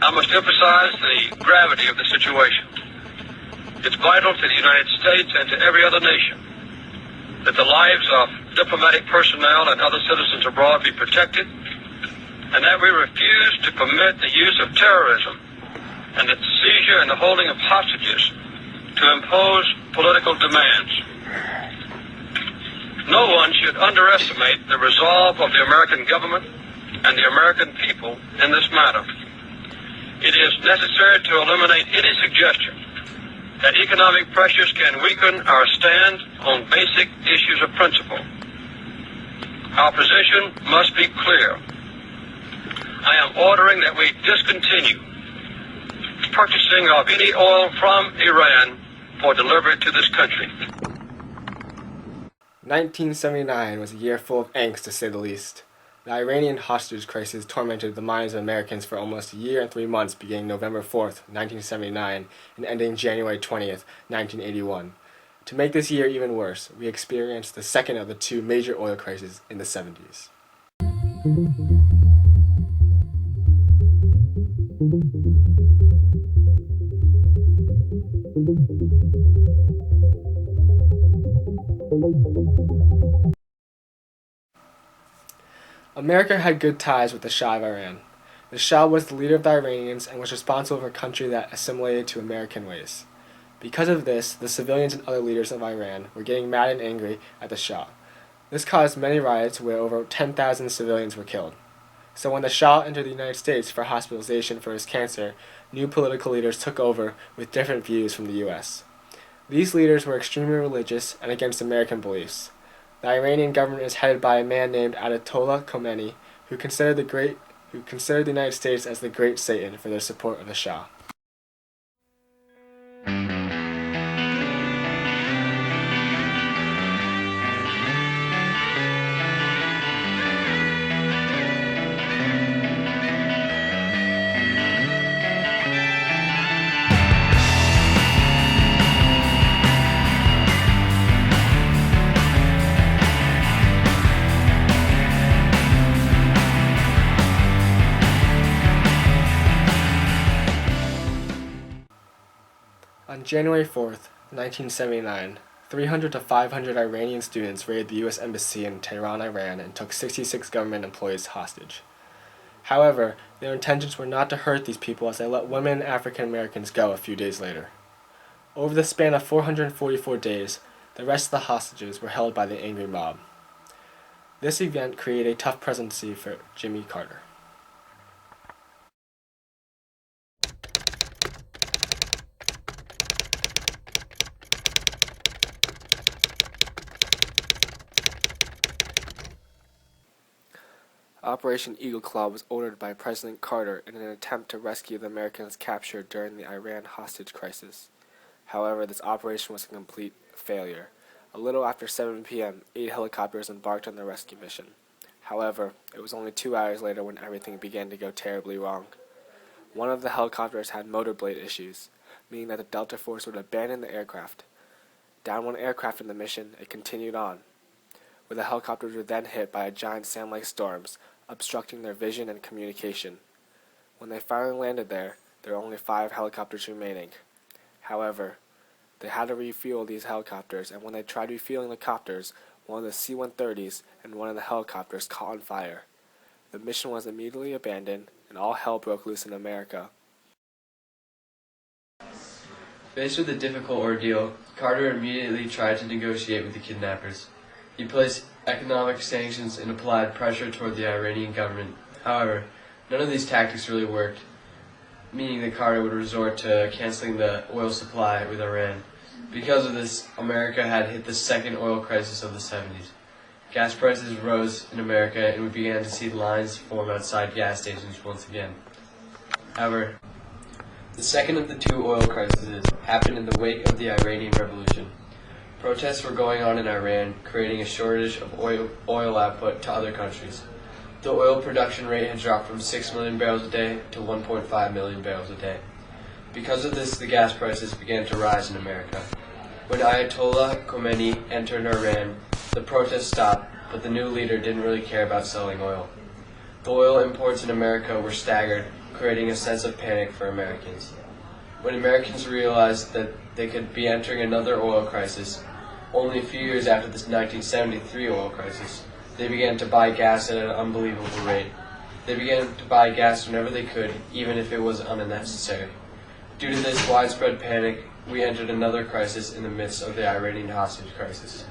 I must emphasize the gravity of the situation. It's vital to the United States and to every other nation that the lives of diplomatic personnel and other citizens abroad be protected, and that we refuse to permit the use of terrorism and the seizure and the holding of hostages to impose political demands. No one should underestimate the resolve of the American government and the American people in this matter. It is necessary to eliminate any suggestion that economic pressures can weaken our stand on basic issues of principle. Our position must be clear. I am ordering that we discontinue purchasing of any oil from Iran for delivery to this country. 1979 was a year full of angst, to say the least. The Iranian hostage crisis tormented the minds of Americans for almost a year and 3 months, beginning November 4th, 1979, and ending January 20th, 1981. To make this year even worse, we experienced the second of the two major oil crises in the 70s. America had good ties with the Shah of Iran. The Shah was the leader of the Iranians and was responsible for a country that assimilated to American ways. Because of this, the civilians and other leaders of Iran were getting mad and angry at the Shah. This caused many riots where over 10,000 civilians were killed. So when the Shah entered the United States for hospitalization for his cancer, new political leaders took over with different views from the U.S. These leaders were extremely religious and against American beliefs. The Iranian government is headed by a man named Ayatollah Khomeini, who considered the United States as the Great Satan for their support of the Shah. On January 4th, 1979, 300 to 500 Iranian students raided the U.S. Embassy in Tehran, Iran, and took 66 government employees hostage. However, their intentions were not to hurt these people, as they let women and African Americans go a few days later. Over the span of 444 days, the rest of the hostages were held by the angry mob. This event created a tough presidency for Jimmy Carter. Operation Eagle Claw was ordered by President Carter in an attempt to rescue the Americans captured during the Iran hostage crisis. However, this operation was a complete failure. A little after 7 p.m., 8 helicopters embarked on the rescue mission. However, it was only 2 hours later when everything began to go terribly wrong. One of the helicopters had motor blade issues, meaning that the Delta Force would abandon the aircraft. Down one aircraft in the mission, it continued on, where the helicopters were then hit by a giant sand-like storms, obstructing their vision and communication. When they finally landed there were only 5 helicopters remaining. However, they had to refuel these helicopters, and when they tried refueling the copters, one of the C-130s and one of the helicopters caught on fire. The mission was immediately abandoned, and all hell broke loose in America. Faced with a difficult ordeal, Carter immediately tried to negotiate with the kidnappers. He placed economic sanctions and applied pressure toward the Iranian government. However, none of these tactics really worked, meaning that Carter would resort to canceling the oil supply with Iran. Because of this, America had hit the second oil crisis of the 70s. Gas prices rose in America, and we began to see lines form outside gas stations once again. However, the second of the two oil crises happened in the wake of the Iranian Revolution. Protests were going on in Iran, creating a shortage of oil output to other countries. The oil production rate had dropped from 6 million barrels a day to 1.5 million barrels a day. Because of this, the gas prices began to rise in America. When Ayatollah Khomeini entered Iran, the protests stopped, but the new leader didn't really care about selling oil. The oil imports in America were staggered, creating a sense of panic for Americans. When Americans realized that they could be entering another oil crisis, only a few years after the 1973 oil crisis, they began to buy gas at an unbelievable rate. They began to buy gas whenever they could, even if it was unnecessary. Due to this widespread panic, we entered another crisis in the midst of the Iranian hostage crisis.